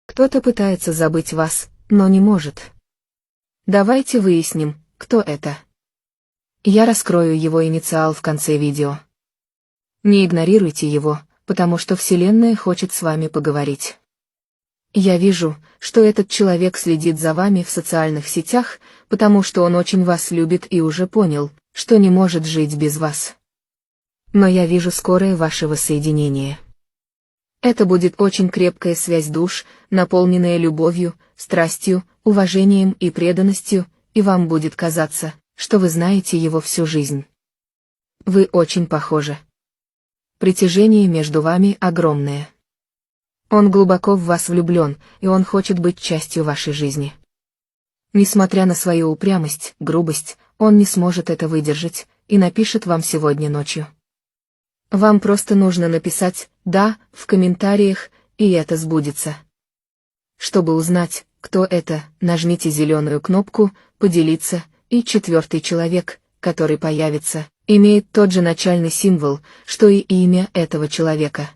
Кто-то пытается забыть вас, но не может. Давайте выясним, кто это. Я раскрою его инициал в конце видео. Не игнорируйте его, потому что Вселенная хочет с вами поговорить. Я вижу, что этот человек следит за вами в социальных сетях, потому что он очень вас любит и уже понял, что не может жить без вас. Но я вижу скорое ваше воссоединение. Это будет очень крепкая связь душ, наполненная любовью, страстью, уважением и преданностью, и вам будет казаться, что вы знаете его всю жизнь. Вы очень похожи. Притяжение между вами огромное. Он глубоко в вас влюблен, и он хочет быть частью вашей жизни. Несмотря на свою упрямость, грубость, он не сможет это выдержать, и напишет вам сегодня ночью. Вам просто нужно написать «да» в комментариях, и это сбудется. Чтобы узнать, кто это, нажмите зеленую кнопку «Поделиться», и 4-й человек, который появится, имеет тот же начальный символ, что и имя этого человека.